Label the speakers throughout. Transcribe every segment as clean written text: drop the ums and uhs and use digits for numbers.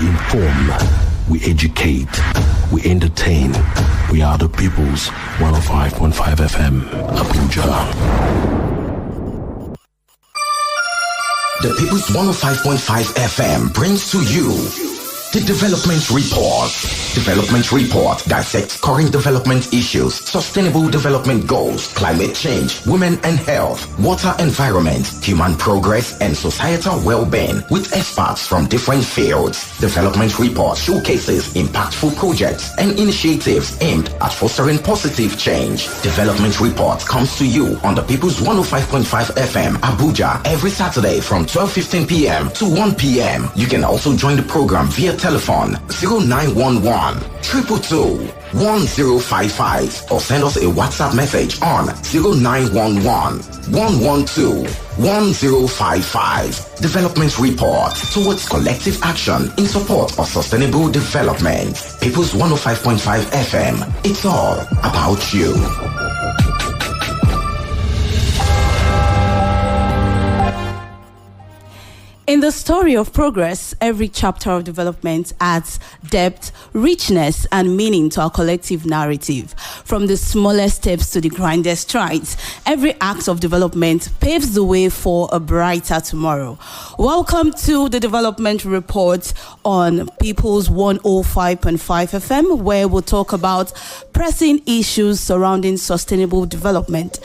Speaker 1: inform, we educate, we entertain. We are the people's 105.5 FM, Abuja.
Speaker 2: The People's 105.5 FM brings to you the Development Report. Development Report dissects current development issues, sustainable development goals, climate change, women and health, water environment, human progress, and societal well-being with experts from different fields. Development Report showcases impactful projects and initiatives aimed at fostering positive change. Development Report comes to you on the People's 105.5 FM, Abuja, every Saturday from 12:15 p.m. to 1 p.m. You can also join the program via telephone 0911 222 1055 or send us a WhatsApp message on 0911 112 1055. Development Report towards collective action in support of sustainable development. People's 105.5 FM. It's all about you.
Speaker 3: In the story of progress, every chapter of development adds depth, richness, and meaning to our collective narrative. From the smallest steps to the grandest strides, every act of development paves the way for a brighter tomorrow. Welcome to the Development Report on People's 105.5 FM, where we'll talk about pressing issues surrounding sustainable development.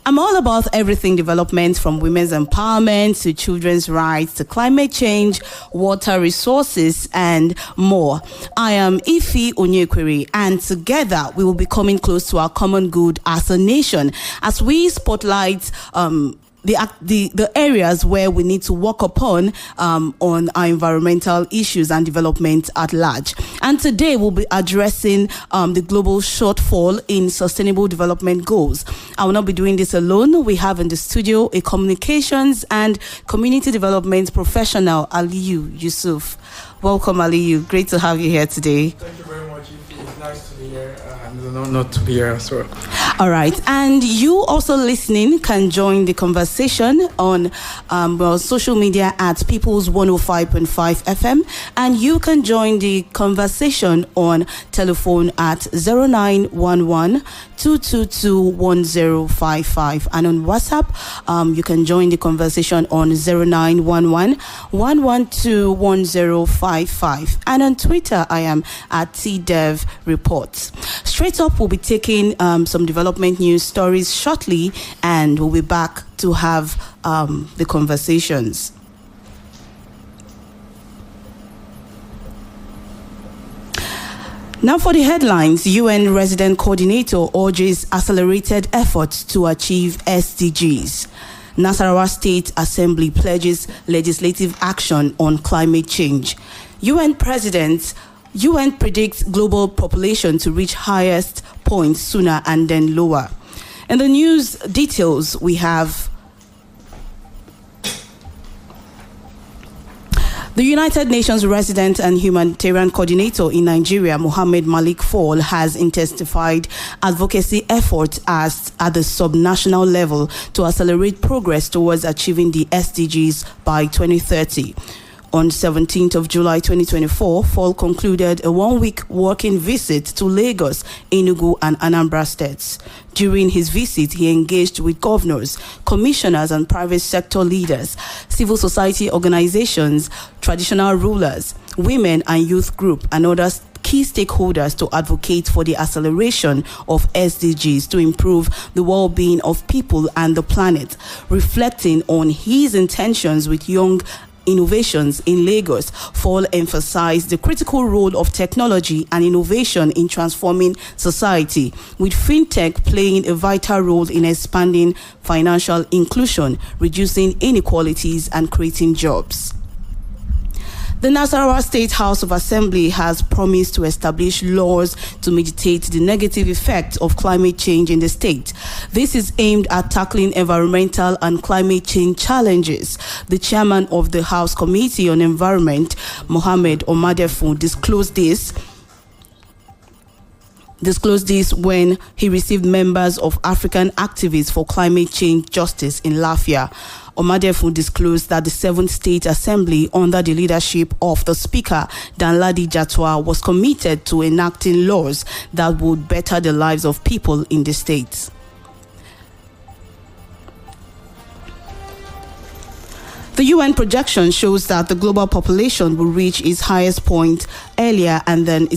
Speaker 3: I'm all about everything development, from women's empowerment to children's rights to climate change, water resources, and more. I am Ife Onyekwere, and together we will be coming close to our common good as a nation as we spotlight the areas where we need to work upon on our environmental issues and development at large. And today we'll be addressing the global shortfall in sustainable development goals. I will not be doing this alone. We have in the studio a communications and community development professional, Aliyu Yusuf. Welcome, Aliyu. Great to have you here today.
Speaker 4: Thank you very much. It's nice to be here and not to be here as well.
Speaker 3: All right. And you also listening can join the conversation on social media at People's 105.5 FM. And you can join the conversation on telephone at 0911 222 1055. And on WhatsApp, you can join the conversation on 0911 112 1055. And on Twitter, I am at TDev Reports. Straight up, we'll be taking some development news stories shortly, and we'll be back to have the conversations. Now for the headlines. UN Resident Coordinator urges accelerated efforts to achieve SDGs. Nasarawa State Assembly pledges legislative action on climate change. UN predicts global population to reach highest point sooner and then lower. In the news details, we have the United Nations Resident and Humanitarian Coordinator in Nigeria, Mohammed Malik Fall, has intensified advocacy efforts at the subnational level to accelerate progress towards achieving the SDGs by 2030. On 17th of July 2024, Fall concluded a one-week working visit to Lagos, Enugu, and Anambra states. During his visit, he engaged with governors, commissioners, and private sector leaders, civil society organizations, traditional rulers, women and youth group, and other key stakeholders to advocate for the acceleration of SDGs to improve the well-being of people and the planet, reflecting on his intentions with young innovations in Lagos. Fall emphasized the critical role of technology and innovation in transforming society, with fintech playing a vital role in expanding financial inclusion, reducing inequalities, and creating jobs. The Nasarawa State House of Assembly has promised to establish laws to mitigate the negative effects of climate change in the state. This is aimed at tackling environmental and climate change challenges. The chairman of the House Committee on Environment, Mohammed Omadefun, disclosed this disclosed this when he received members of African activists for climate change justice in Lafia. Omadefun disclosed that the 7th State Assembly, under the leadership of the Speaker, Danladi Jatwa, was committed to enacting laws that would better the lives of people in the states. The UN projection shows that the global population will reach its highest point earlier and then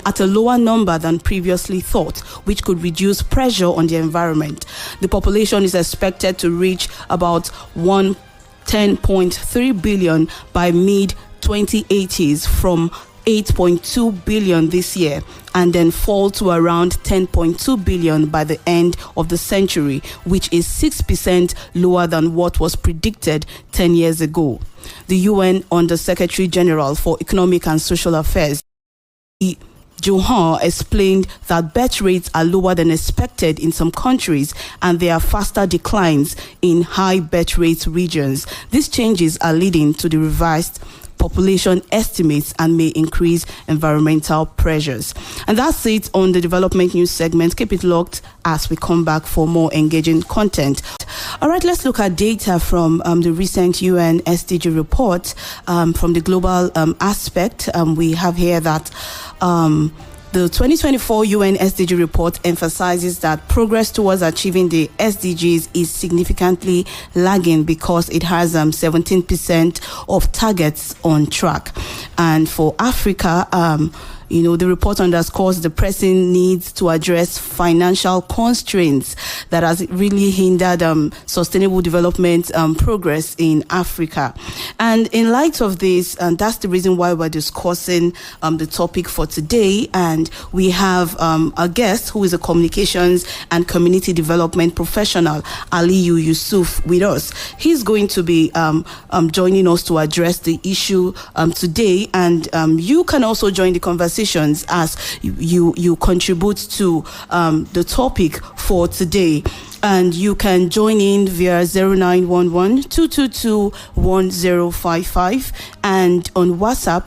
Speaker 3: at a lower number than previously thought, which could reduce pressure on the environment. The population is expected to reach about 10.3 billion by mid-2080s from 8.2 billion this year, and then fall to around 10.2 billion by the end of the century, which is 6% lower than what was predicted 10 years ago. The UN Under Secretary General for Economic and Social Affairs, Johan, explained that birth rates are lower than expected in some countries and there are faster declines in high birth rate regions. These changes are leading to the revised population estimates and may increase environmental pressures. And that's it on the development news segment. Keep it locked as we come back for more engaging content. All right, let's look at data from the recent UN SDG report from the global aspect. We have here that the 2024 UN SDG report emphasizes that progress towards achieving the SDGs is significantly lagging because it has 17% of targets on track. And for Africa, the report underscores the pressing needs to address financial constraints that has really hindered sustainable development progress in Africa. And in light of this, and that's the reason why we're discussing the topic for today. And we have a guest who is a communications and community development professional, Aliyu Yusuf, with us. He's going to be joining us to address the issue today. And you can also join the conversation as you contribute to the topic for today. And you can join in via 0911-222-1055 and on WhatsApp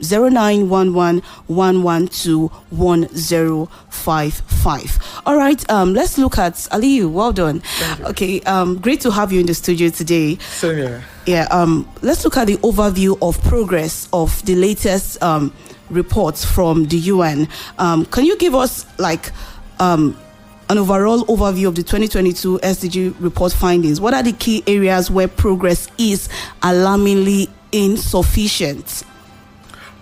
Speaker 3: 0911-112-1055. All right, let's look at Aliyu. Well done. Okay, great to have you in the studio today.
Speaker 4: Same here.
Speaker 3: Yeah, let's look at the overview of progress of the latest reports from the UN. Can you give us an overall overview of the 2022 SDG report findings? What are the key areas where progress is alarmingly insufficient?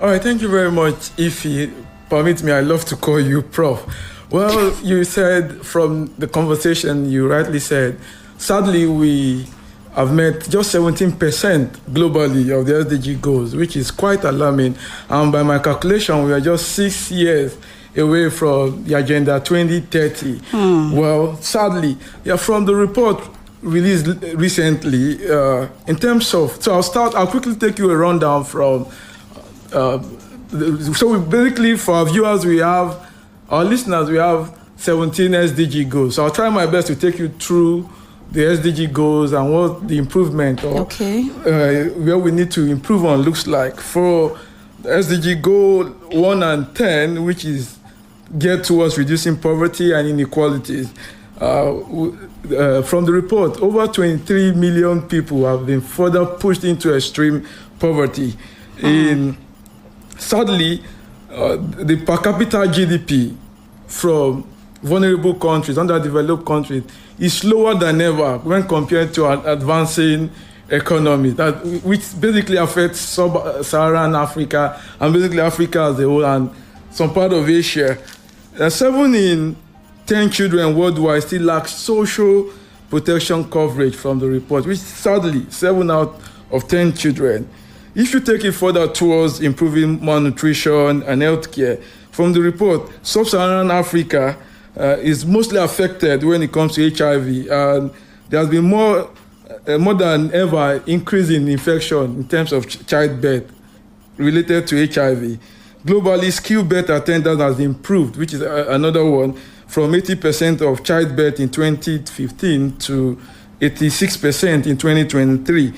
Speaker 4: All right, thank you very much. If you permit me, I love to call you Prof. Well, you said from the conversation, you rightly said, sadly, we have met just 17% globally of the SDG goals, which is quite alarming. And by my calculation, we are just 6 years away from the Agenda 2030. Well, sadly, from the report released recently, in terms of, I'll quickly take you a rundown from, basically for our viewers, our listeners, we have 17 SDG goals. So I'll try my best to take you through the SDG goals and what the improvement or where we need to improve on looks like. For the SDG goal 1 and 10, which is geared towards reducing poverty and inequalities. From the report, over 23 million people have been further pushed into extreme poverty. Sadly, the per capita GDP from vulnerable countries, underdeveloped countries, is lower than ever when compared to advancing economies, which basically affects sub-Saharan Africa and basically Africa as a whole and some part of Asia. 7 in 10 children worldwide still lack social protection coverage from the report, which sadly 7 out of 10 children. If you take it further towards improving malnutrition and healthcare, from the report, sub-Saharan Africa is mostly affected when it comes to HIV, and there has been more than ever increase in infection in terms of childbirth related to HIV. Globally, skilled birth attendance has improved, which is another one, from 80% of childbirth in 2015 to 86% in 2023.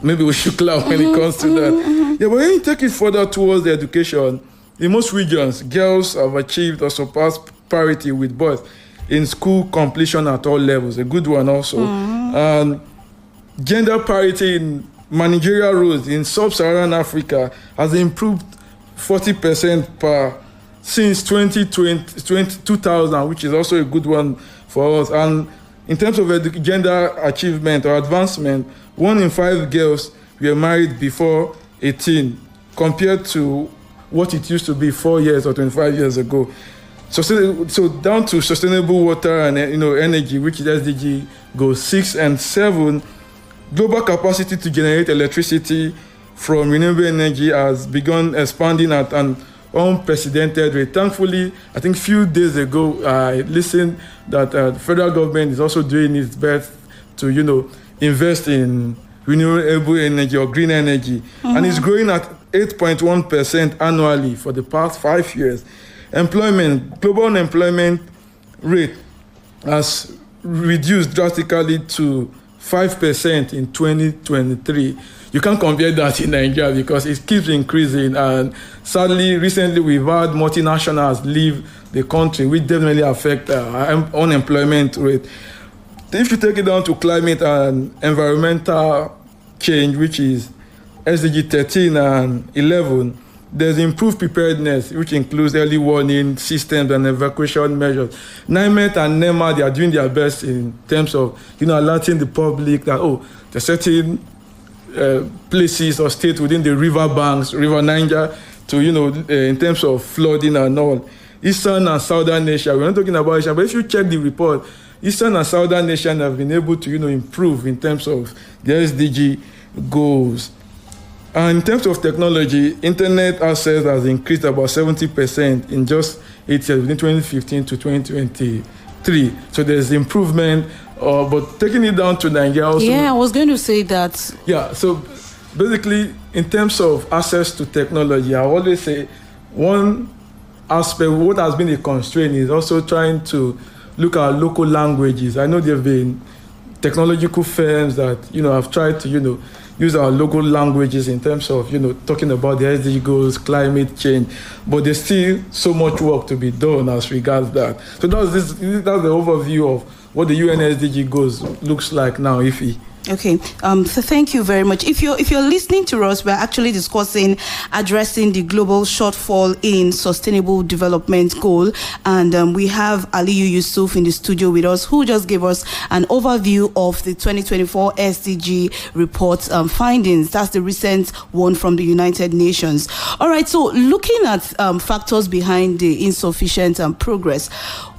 Speaker 4: Maybe we should clap when it comes to that. Yeah, but when you take it further towards the education, in most regions, girls have achieved or surpassed parity with boys in school completion at all levels. A good one also. And gender parity in managerial roles in sub-Saharan Africa has improved 40% since 2000, which is also a good one for us. And in terms of gender achievement or advancement, 1 in 5 girls were married before 18, compared to what it used to be 4 years or 25 years ago. So down to sustainable water and energy, which is SDG goals 6 and 7, global capacity to generate electricity from renewable energy has begun expanding at an unprecedented rate. Thankfully, I think a few days ago, I listened that the federal government is also doing its best to, invest in renewable energy or green energy. And it's growing at 8.1% annually for the past 5 years. Global unemployment rate has reduced drastically to 5% in 2023. You can't compare that in Nigeria because it keeps increasing. And sadly, recently we've had multinationals leave the country, which definitely affect unemployment rate. If you take it down to climate and environmental change, which is SDG 13 and 11, there's improved preparedness, which includes early warning systems and evacuation measures. NIMET and NEMA, they are doing their best in terms of, alerting the public that, there's certain places or states within the river banks, River Niger, to, in terms of flooding and all. Eastern and Southern Asia, we're not talking about Asia, but if you check the report, Eastern and Southern Asia have been able to, improve in terms of the SDG goals. And in terms of technology, internet access has increased about 70% in just 8 years, between 2015 to 2023. So there's improvement, but taking it down to Nigeria also.
Speaker 3: Yeah, I was going to say that.
Speaker 4: Yeah, so basically, in terms of access to technology, I always say one aspect, what has been a constraint is also trying to look at local languages. I know there have been technological firms that, have tried to, use our local languages in terms of, talking about the SDG goals, climate change, but there's still so much work to be done as regards that. So that's the overview of what the UN SDG goals looks like now, Ify.
Speaker 3: Okay, so thank you very much. If you're listening to us, we're actually discussing addressing the global shortfall in sustainable development goal, and we have Aliyu Yusuf in the studio with us, who just gave us an overview of the 2024 SDG report findings. That's the recent one from the United Nations. All right, so looking at factors behind the insufficient progress,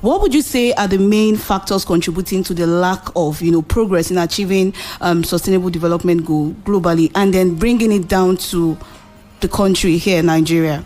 Speaker 3: what would you say are the main factors contributing to the lack of, progress in achieving sustainable development goal globally, and then bringing it down to the country here, Nigeria?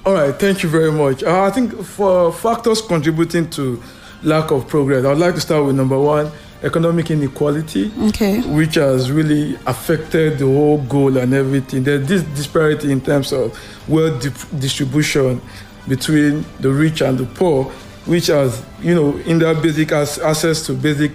Speaker 4: All right, thank you very much. I think for factors contributing to lack of progress, I'd like to start with number 1, economic inequality, which has really affected the whole goal and everything. There's this disparity in terms of wealth distribution between the rich and the poor, which has, hindered basic access to basic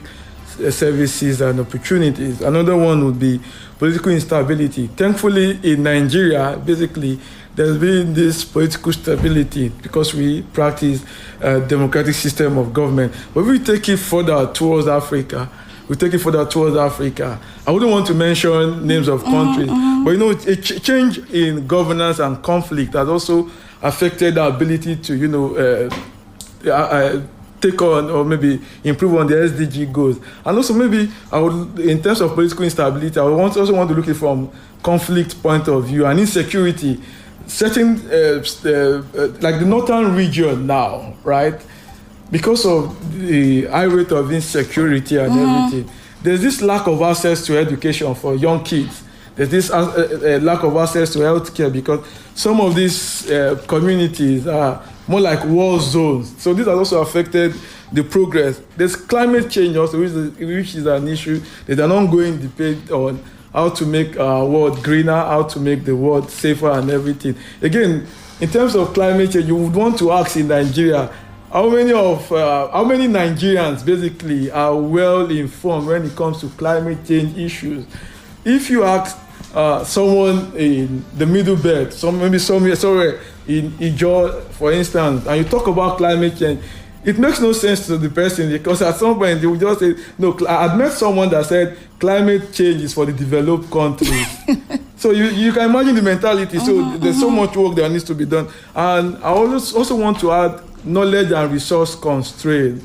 Speaker 4: services and opportunities. Another one would be political instability. Thankfully, in Nigeria, basically, there's been this political stability because we practice a democratic system of government. But if we take it further towards Africa, I wouldn't want to mention names of countries, but a change in governance and conflict has also affected our ability to, take on or maybe improve on the SDG goals. And also maybe I would, in terms of political instability, I would also want to look at it from conflict point of view and insecurity. Certain, like the northern region now, right? Because of the high rate of insecurity and everything, there's this lack of access to education for young kids. There's this lack of access to healthcare because some of these communities are more like war zones. So this has also affected the progress. There's climate change also, which is an issue. There's an ongoing debate on how to make our world greener, how to make the world safer and everything. Again, in terms of climate change, you would want to ask in Nigeria, how many Nigerians basically are well informed when it comes to climate change issues? If you ask someone in the middle belt, maybe somewhere in Ijo, for instance, and you talk about climate change, it makes no sense to the person, because at some point they will just say, no, I'd met someone that said climate change is for the developed countries. So you can imagine the mentality. So there's so much work that needs to be done. And I also want to add knowledge and resource constraint.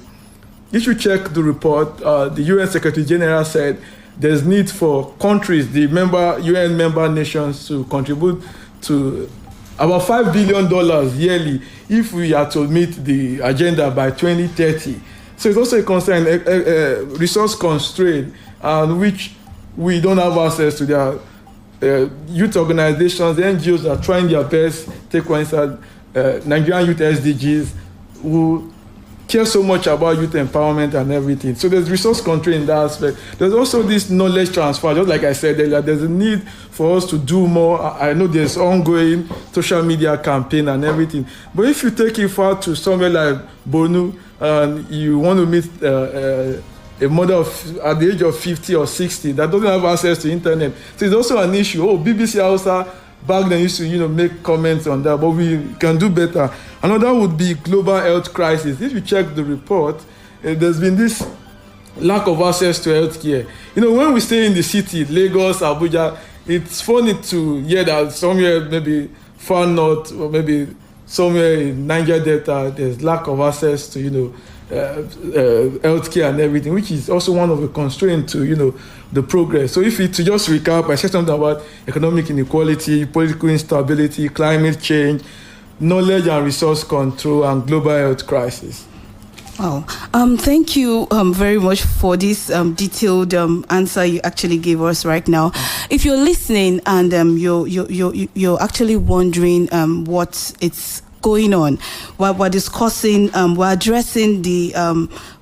Speaker 4: If you check the report, the UN Secretary General said there's need for countries, the UN member nations, to contribute to about $5 billion yearly if we are to meet the agenda by 2030. So it's also a concern, a resource constraint, which we don't have access to. Their youth organizations, the NGOs are trying their best. Take for instance, Nigerian Youth SDGs, who care so much about youth empowerment and everything. So there's resource constraint in that aspect. There's also this knowledge transfer. Just like I said earlier, there's a need for us to do more. I know there's ongoing social media campaign and everything. But if you take it far to somewhere like Borno, and you want to meet a mother at the age of 50 or 60 that doesn't have access to internet, so it's also an issue. BBC Hausa back then used to make comments on that, but we can do better. Another would be global health crisis. If you check the report, there's been this lack of access to healthcare. When we stay in the city, Lagos, Abuja, it's funny to hear that somewhere maybe far north or maybe somewhere in Niger Delta, there's lack of access to healthcare and everything, which is also one of the constraints to the progress. So to just recap, I said something about economic inequality, political instability, climate change, knowledge and resource control, and global health crisis.
Speaker 3: Wow. Thank you very much for this detailed answer you actually gave us right now. If you're listening and you're actually wondering what it's going on, we're discussing, we're addressing the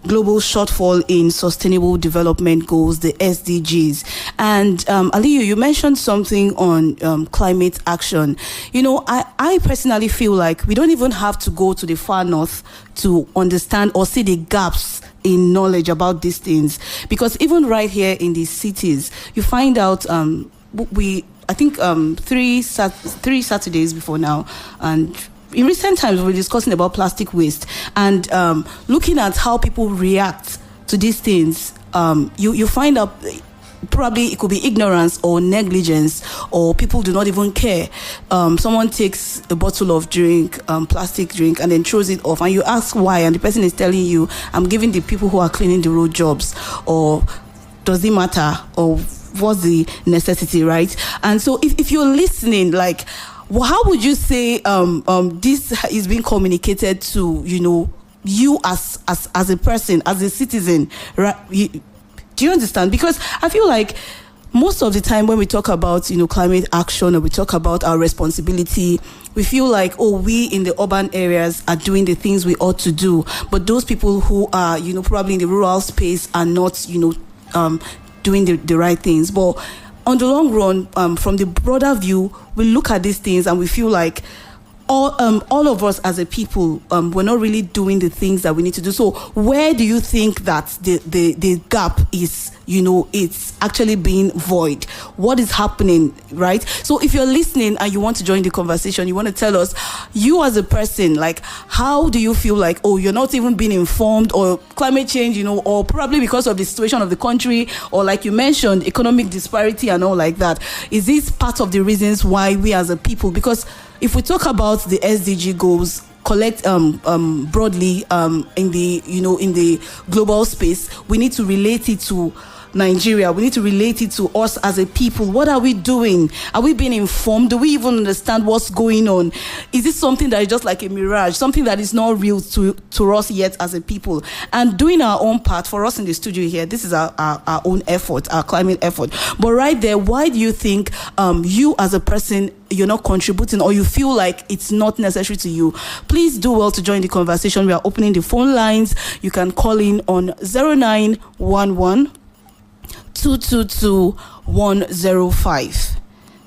Speaker 3: global shortfall in sustainable development goals, the SDGs. And Aliyu, you mentioned something on climate action. I personally feel like we don't even have to go to the far north to understand or see the gaps in knowledge about these things, because even right here in these cities, you find out I think 3 Saturdays before now, and in recent times, we're discussing about plastic waste and looking at how people react to these things. You find out probably it could be ignorance or negligence, or people do not even care. Someone takes a bottle of drink, plastic drink, and then throws it off, and you ask why, and the person is telling you, I'm giving the people who are cleaning the road jobs, or does it matter, or what's the necessity, right? And so if you're listening, like, how would you say this is being communicated to you as a person, as a citizen, right? Do you understand? Because I feel like most of the time when we talk about climate action, or we talk about our responsibility, we feel like, we in the urban areas are doing the things we ought to do, but those people who are probably in the rural space are not doing the right things. But on the long run, from the broader view, we look at these things and we feel like all of us as a people, we're not really doing the things that we need to do. So where do you think that the gap is, it's actually being void? What is happening, right? So if you're listening and you want to join the conversation, you want to tell us, you as a person, like, how do you feel like, you're not even being informed, or climate change, or probably because of the situation of the country, or like you mentioned, economic disparity and all like that. Is this part of the reasons why we as a people, because if we talk about the SDG goals, collect broadly in the global space, we need to relate it to Nigeria. We need to relate it to us as a people. What are we doing? Are we being informed? Do we even understand what's going on? Is this something that is just like a mirage, something that is not real to us yet as a people? And doing our own part, for us in the studio here, this is our own effort, our climate effort. But right there, why do you think you as a person, you're not contributing, or you feel like it's not necessary to you? Please do well to join the conversation. We are opening the phone lines. You can call in on 0911 222 105.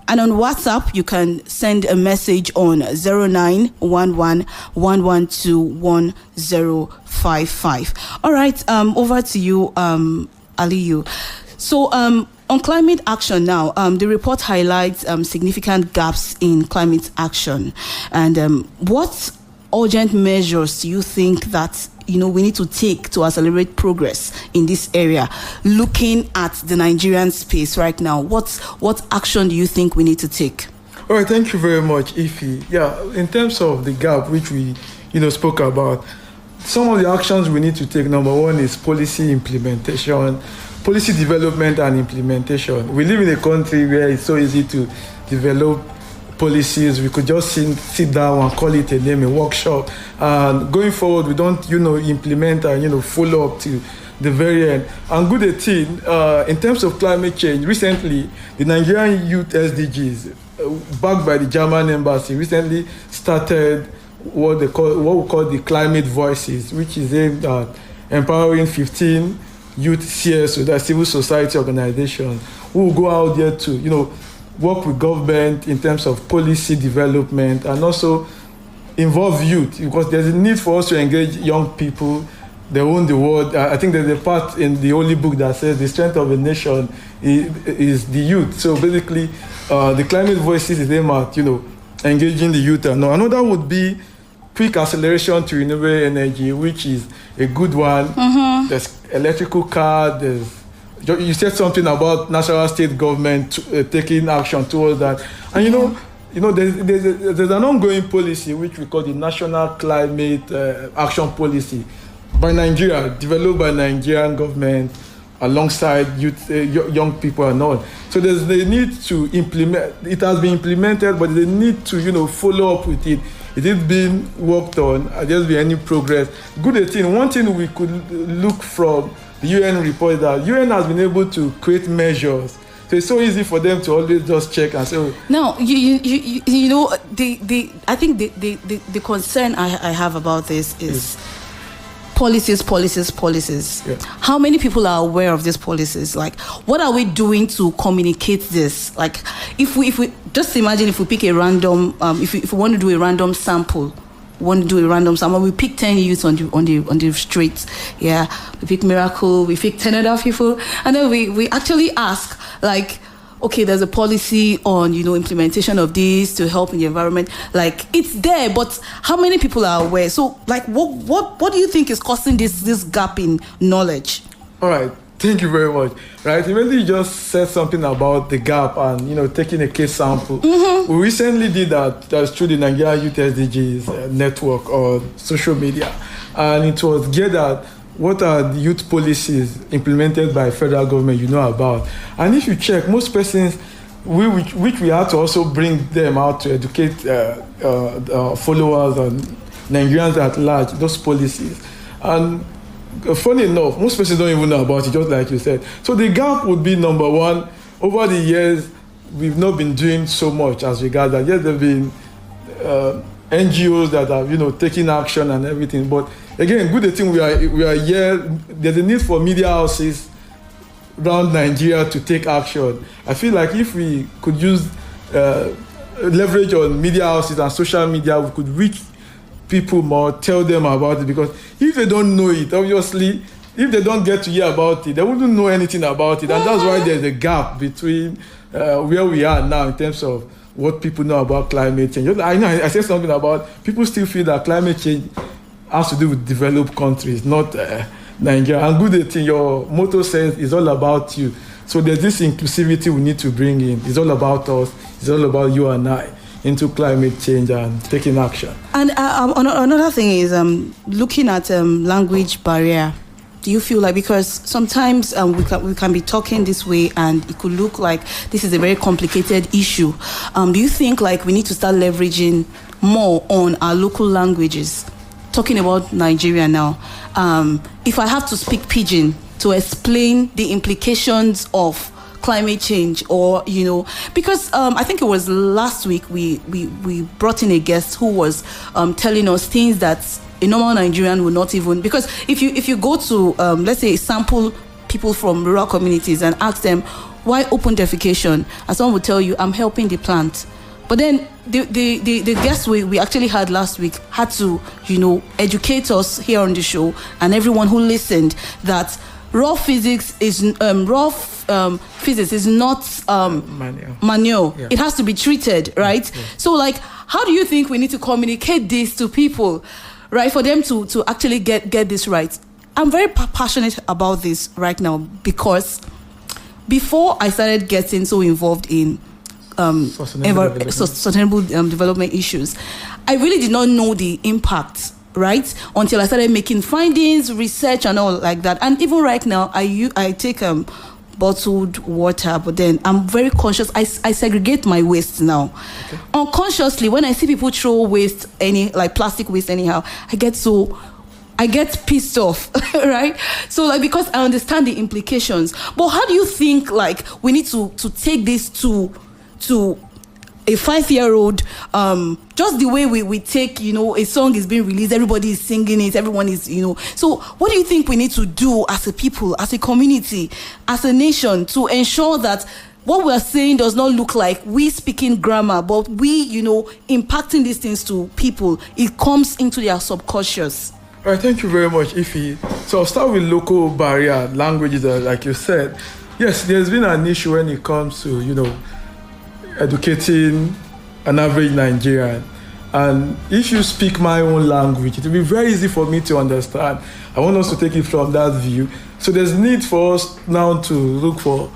Speaker 3: And on WhatsApp, you can send a message on 0911 112 1055. All right, over to you, Aliyu. So on climate action now, the report highlights significant gaps in climate action. And what urgent measures do you think that we need to take to accelerate progress in this area? Looking at the Nigerian space right now, what action do you think we need to take?
Speaker 4: All right, thank you very much, Ify. Yeah, in terms of the gap which we spoke about, some of the actions we need to take, number one is policy implementation, policy development and implementation. We live in a country where it's so easy to develop policies. We could just sit down and call it a name, a workshop. And going forward, we don't, implement and, follow up to the very end. And good at it, in terms of climate change, recently, the Nigerian Youth SDGs, backed by the German embassy, recently started what we call the Climate Voices, which is aimed at empowering 15 youth CSO, that's civil society organizations, who will go out there to, work with government in terms of policy development and also involve youth, because there's a need for us to engage young people. They own the world. I think there's a part in the Holy Book that says the strength of a nation is the youth. So basically, the Climate Voices is aimed at, engaging the youth. Another would be quick acceleration to renewable energy, which is a good one. Mm-hmm. There's electrical car. You said something about national state government taking action towards that, and there's an ongoing policy which we call the National Climate Action Policy by Nigeria, developed by Nigerian government alongside youth, young people and all. So there's the need to implement. It has been implemented, but the need to follow up with it. It is being worked on. There's been any progress. Good thing. One thing we could look from the UN report that UN has been able to create measures. So it's so easy for them to always just check and say, oh.
Speaker 3: Now, I think the concern I have about this is policies. Yeah. How many people are aware of these policies? Like, what are we doing to communicate this? Like, if we just imagine if we pick a random, if we want to do a random sample, we pick 10 youths on the streets. Yeah, we pick Miracle, we pick 10 other people, and then we actually ask, like, okay, there's a policy on implementation of this to help in the environment. Like, it's there, but how many people are aware? So, like, what do you think is causing this gap in knowledge?
Speaker 4: All right. Thank you very much. Right, you really just said something about the gap and taking a case sample. Mm-hmm. We recently did that. That's through the Nigerian Youth SDGs network on social media, and it was geared at what are the youth policies implemented by federal government about. And if you check, most persons which we had to also bring them out to educate followers and Nigerians at large those policies. And funny enough, most persons don't even know about it, just like you said. So the gap would be, number one, over the years, we've not been doing so much as regards that. Yes, there have been NGOs that have, taking action and everything. But again, good thing we are here. There's a need for media houses around Nigeria to take action. I feel like if we could use leverage on media houses and social media, we could reach people more, tell them about it, because if they don't know it, obviously, if they don't get to hear about it, they wouldn't know anything about it. And that's why there's a gap between where we are now in terms of what people know about climate change. I know I said something about people still feel that climate change has to do with developed countries, not Nigeria. And good thing, your motto says it's all about you. So there's this inclusivity we need to bring in. It's all about us. It's all about you and I into climate change and taking action.
Speaker 3: And another thing is looking at language barrier. Do you feel like, because sometimes we can be talking this way and it could look like this is a very complicated issue. Do you think like we need to start leveraging more on our local languages? Talking about Nigeria now, if I have to speak Pidgin to explain the implications of climate change, or because I think it was last week we brought in a guest who was telling us things that a normal Nigerian would not even, because if you go to let's say sample people from rural communities and ask them why open defecation, and someone would tell you, I'm helping the plant. But then the guest we actually had last week had to educate us here on the show and everyone who listened that raw physics is physics is not manual. Yeah. It has to be treated, right? Yeah. So like, how do you think we need to communicate this to people, right, for them to actually get this right? I'm very passionate about this right now because before I started getting so involved in sustainable development issues, I really did not know the impact, right, until I started making findings, research, and all like that. And even right now, I take bottled water, but then I'm very conscious. I segregate my waste now. Okay. Unconsciously, when I see people throw waste, like plastic waste anyhow, I get pissed off, right? So like, because I understand the implications. But how do you think like we need to take this to a 5-year-old, just the way we take, a song is being released, everybody is singing it, everyone is, So what do you think we need to do as a people, as a community, as a nation to ensure that what we're saying does not look like we speaking grammar, but we, impacting these things to people, it comes into their subconscious?
Speaker 4: All right, thank you very much, Ify. So I'll start with local barrier languages, like you said. Yes, there's been an issue when it comes to, educating an average Nigerian. And if you speak my own language, it will be very easy for me to understand. I want us to take it from that view. So there's need for us now to look for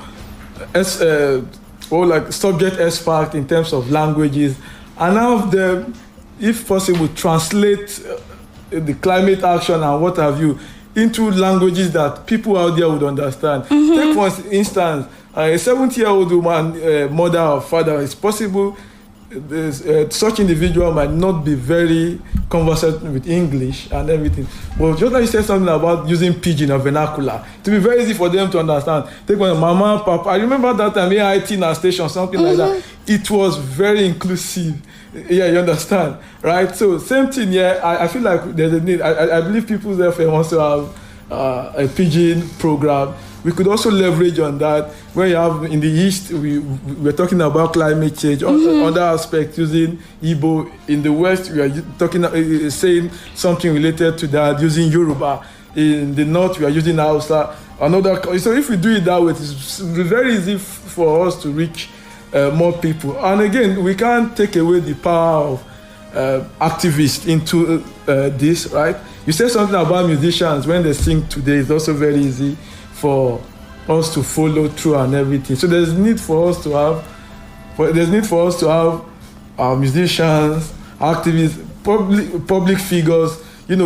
Speaker 4: subject expert in terms of languages and have them, if possible, translate the climate action and what have you into languages that people out there would understand. Mm-hmm. Take for instance, a 70-year-old woman, mother or father, it's possible such individual might not be very conversant with English and everything. But just like you said something about using pidgin or vernacular, to be very easy for them to understand. Take one, mama, papa. I remember that time, AIT in our station, something like that. It was very inclusive. Yeah, you understand, right? So same thing here. I feel like there's a need. I believe people therefore wants to have a pidgin program. We could also leverage on that. When you have in the East, we're talking about climate change. Other aspects using Igbo. In the West, we are saying something related to that using Yoruba. In the North, we are using Hausa. So if we do it that way, it's very easy for us to reach more people. And again, we can't take away the power of activists into this, right? You said something about musicians when they sing today. It's also very easy for us to follow through and everything. So there's need for us to have our musicians, activists, public figures,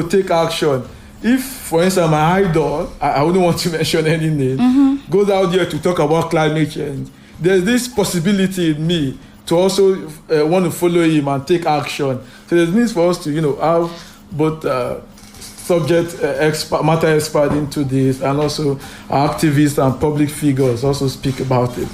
Speaker 4: take action. If, for instance, my idol, I wouldn't want to mention any name, goes out there to talk about climate change, there's this possibility in me to also want to follow him and take action. So there's need for us to, have both subject matter expert into this, and also activists and public figures also speak about it.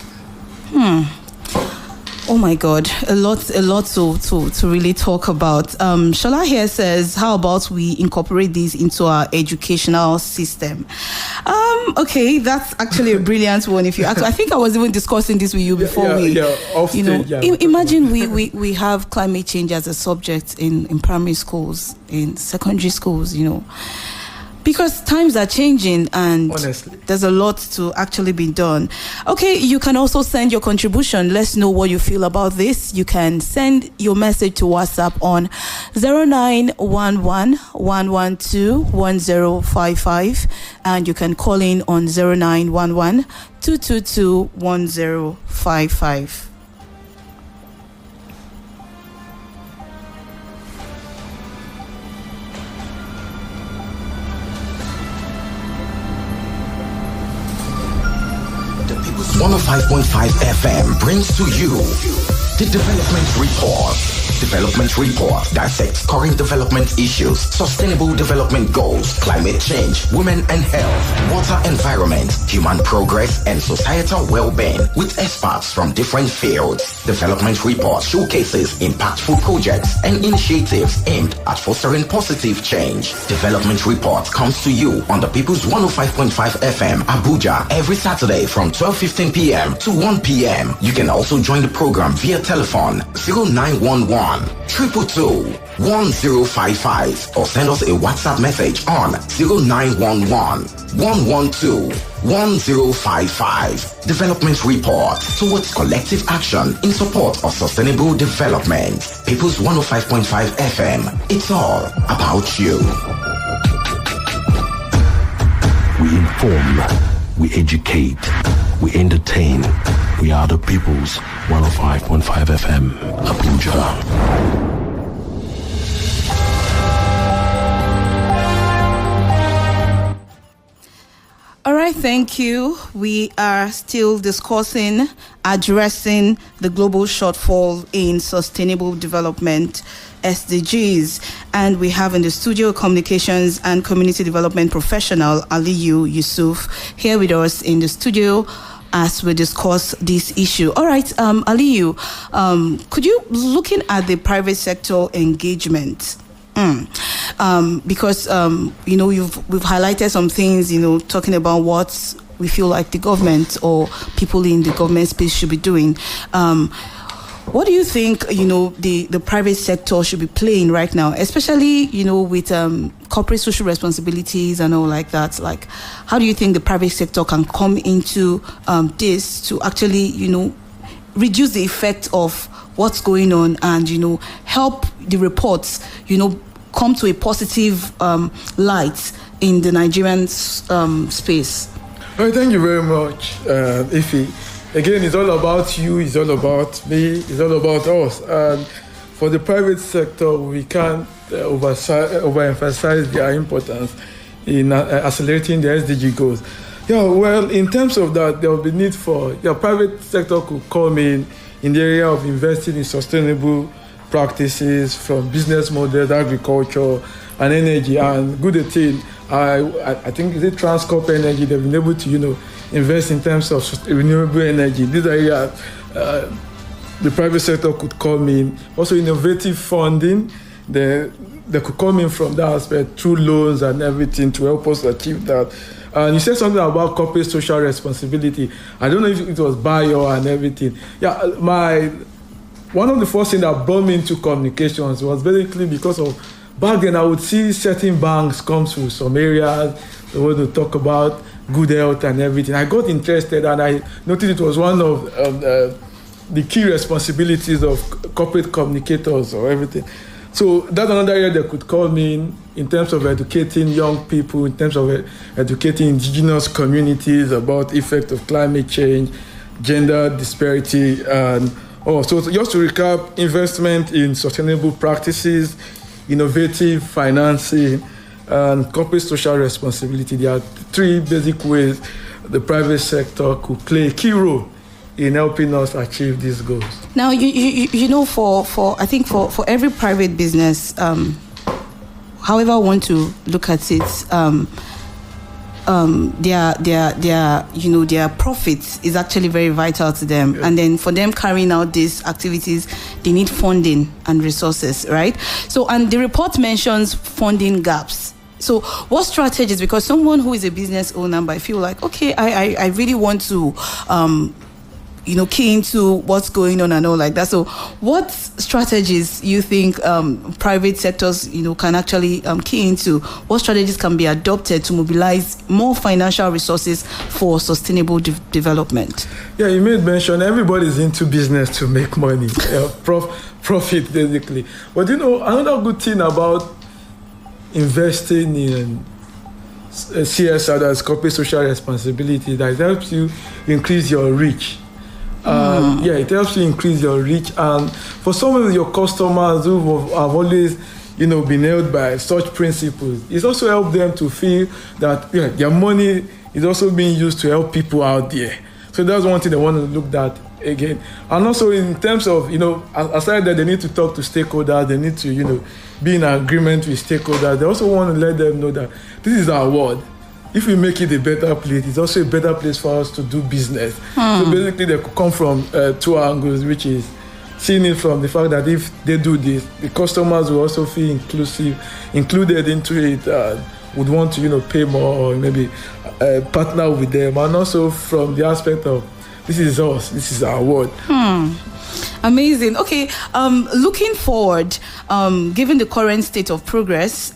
Speaker 3: Oh my God, a lot to really talk about. Shola here says, how about we incorporate these into our educational system? Okay, that's actually a brilliant one. If you ask, I think I was even discussing this with you before imagine we have climate change as a subject in primary schools, in secondary schools, because times are changing and honestly, there's a lot to actually be done. Okay, you can also send your contribution. Let's know what you feel about this. You can send your message to WhatsApp on 0911-112-1055, and you can call in on 0911-222-1055.
Speaker 2: The People's 105.5 FM brings to you the Development Report. Development Report dissects current development issues, sustainable development goals, climate change, women and health, water environment, human progress, and societal well-being with experts from different fields. Development Report showcases impactful projects and initiatives aimed at fostering positive change. Development Report comes to you on the People's 105.5 FM Abuja every Saturday from 12:15 p.m. to 1 p.m. You can also join the program via telephone 0911 222 1055 or send us a WhatsApp message on 0911 112 1055. Development Report towards collective action in support of sustainable development. People's 105.5 FM. It's all about you.
Speaker 1: We inform, we educate, we entertain. We are the People's 105.5 FM, Abuja.
Speaker 3: All right, thank you. We are still discussing, addressing the global shortfall in sustainable development, SDGs. And we have in the studio communications and community development professional, Aliyu Yusuf, here with us in the studio as we discuss this issue. All right, Aliyu, could you, looking at the private sector engagement, because we've highlighted some things, talking about what we feel like the government or people in the government space should be doing. What do you think the private sector should be playing right now, especially with corporate social responsibilities and all like that? Like, how do you think the private sector can come into this to actually reduce the effect of what's going on and help the reports come to a positive light in the Nigerian space?
Speaker 4: Well, thank you very much, Ife. Again, it's all about you, it's all about me, it's all about us. And for the private sector, we can't overemphasize their importance in accelerating the SDG goals. Yeah, well, in terms of that, there will be need for the private sector could come in the area of investing in sustainable practices from business models, agriculture, and energy. And good thing, I think, is it Transcorp Energy? They've been able to, invest in terms of renewable energy. These areas, the private sector could come in. Also, innovative funding, they could come in from that aspect through loans and everything to help us achieve that. And you said something about corporate social responsibility. I don't know if it was bio and everything. Yeah, one of the first things that brought me into communications was basically because of back then I would see certain banks come to some areas, they want to talk about good health and everything. I got interested and I noticed it was one of the key responsibilities of corporate communicators or everything. So that's another area that could come in terms of educating young people, in terms of educating indigenous communities about the effect of climate change, gender disparity, and so just to recap, investment in sustainable practices, innovative financing, and corporate social responsibility. There are three basic ways the private sector could play a key role in helping us achieve these goals.
Speaker 3: Now, for I think for every private business, however I want to look at it, their profits is actually very vital to them. Yeah. And then for them carrying out these activities, they need funding and resources, right? So, and the report mentions funding gaps. So what strategies, because someone who is a business owner might feel like, okay, I really want to, key into what's going on and all like that. So what strategies you think private sectors, can actually key into? What strategies can be adopted to mobilize more financial resources for sustainable development?
Speaker 4: Yeah, you made mention everybody's into business to make money, profit basically. But another good thing about investing in CSR, that's corporate social responsibility, that helps you increase your reach. It helps you increase your reach. And for some of your customers who have always, been held by such principles, it's also helped them to feel that their money is also being used to help people out there. So that's one thing they want to look at again. And also in terms of, aside that they need to talk to stakeholders, they need to, be in agreement with stakeholders. They also want to let them know that this is our world. If we make it a better place, it's also a better place for us to do business. So basically, they could come from two angles, which is seeing it from the fact that if they do this, the customers will also feel included into it, would want to, pay more or maybe partner with them. And also from the aspect of, this is us, this is our world.
Speaker 3: Amazing. Okay, looking forward, given the current state of progress,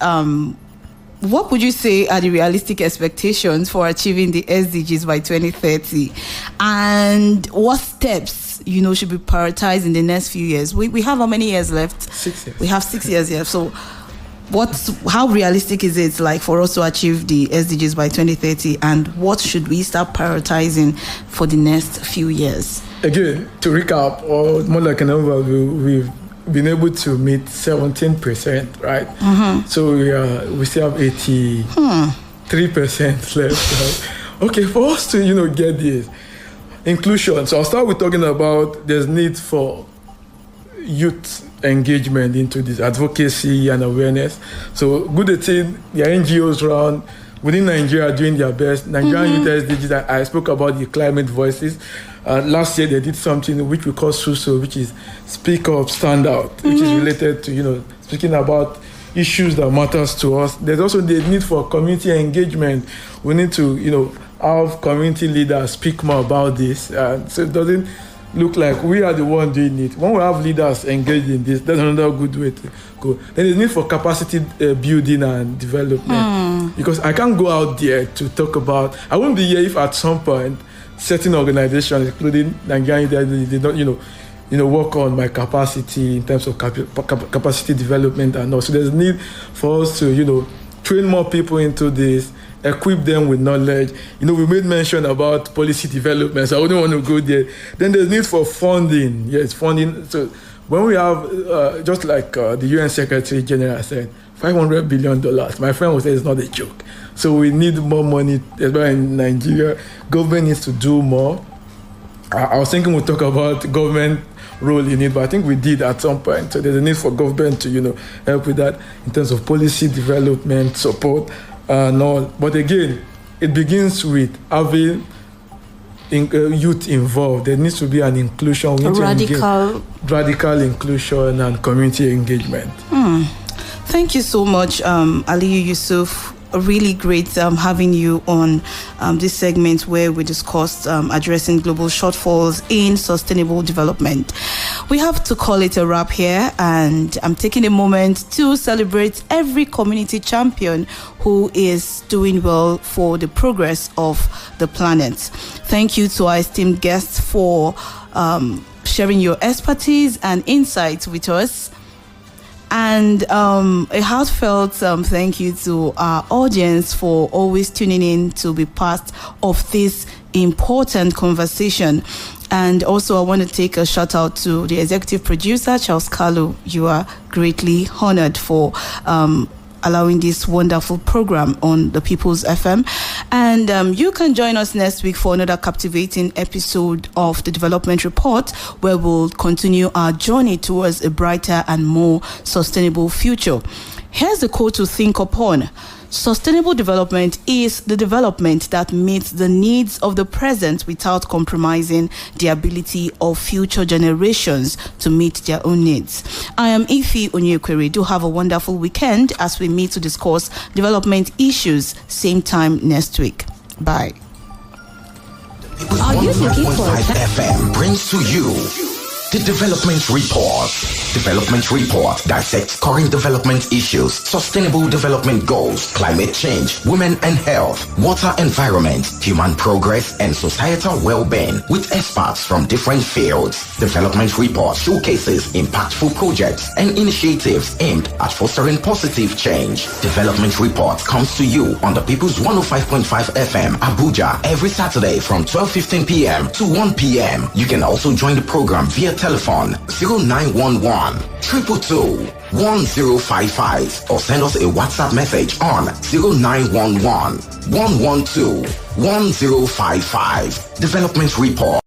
Speaker 3: what would you say are the realistic expectations for achieving the SDGs by 2030? And what steps, should be prioritized in the next few years? We have how many years left?
Speaker 4: 6 years.
Speaker 3: We have 6 years left. So how realistic is it like for us to achieve the SDGs by 2030? And what should we start prioritizing for the next few years?
Speaker 4: Again, to recap, or more like an overview, we've been able to meet 17%, right? Mm-hmm. So we still have 83% left. Right? Okay, for us to get this inclusion. So I'll start with talking about there's need for youth engagement into this advocacy and awareness. So good thing, the NGOs around within Nigeria are doing their best. Nigerian Youth SDGs, I spoke about the climate voices. Last year they did something which we call SUSO, which is Speak Up, Stand Out, which is related to, speaking about issues that matters to us. There's also the need for community engagement. We need to, have community leaders speak more about this. So it doesn't look like we are the one doing it. When we have leaders engaged in this, that's another good way to go. Then there's need for capacity building and development. Because I can't go out there to talk about, I won't be here if at some point certain organizations, including Nigerian, they don't, work on my capacity in terms of capacity development and all. So there's need for us to, train more people into this, equip them with knowledge. We made mention about policy development, so I wouldn't want to go there. Then there's need for funding. Yes, funding. So when we have, just like the UN Secretary General said, $500 billion, my friend would say it's not a joke. So we need more money, especially in Nigeria. Government needs to do more. I was thinking we'll talk about government role in it, but I think we did at some point. So there's a need for government to, help with that in terms of policy development, support, and all. But again, it begins with having youth involved. There needs to be an inclusion. Radical inclusion and community engagement.
Speaker 3: Thank you so much, Aliyu Yusuf. Really great having you on this segment where we discussed addressing global shortfalls in sustainable development. We have to call it a wrap here, and I'm taking a moment to celebrate every community champion who is doing well for the progress of the planet. Thank you to our esteemed guests for sharing your expertise and insights with us. And a heartfelt thank you to our audience for always tuning in to be part of this important conversation. And also, I want to take a shout out to the executive producer, Charles Kalu. You are greatly honored for allowing this wonderful program on the People's FM. And you can join us next week for another captivating episode of the Development Report, where we'll continue our journey towards a brighter and more sustainable future. Here's the quote to think upon. Sustainable development is the development that meets the needs of the present without compromising the ability of future generations to meet their own needs. I am Ife Onyekwere. Do have a wonderful weekend as we meet to discuss development issues same time next week. Bye.
Speaker 2: Are you looking for FM brings to you the Development Report. Development Report dissects current development issues, sustainable development goals, climate change, women and health, water environment, human progress, and societal well-being with experts from different fields. Development Report showcases impactful projects and initiatives aimed at fostering positive change. Development Report comes to you on the People's 105.5 FM Abuja every Saturday from 12:15 p.m. to 1 p.m. You can also join the program via telephone 0911 222 1055 or send us a WhatsApp message on 0911 112 1055. Development Report.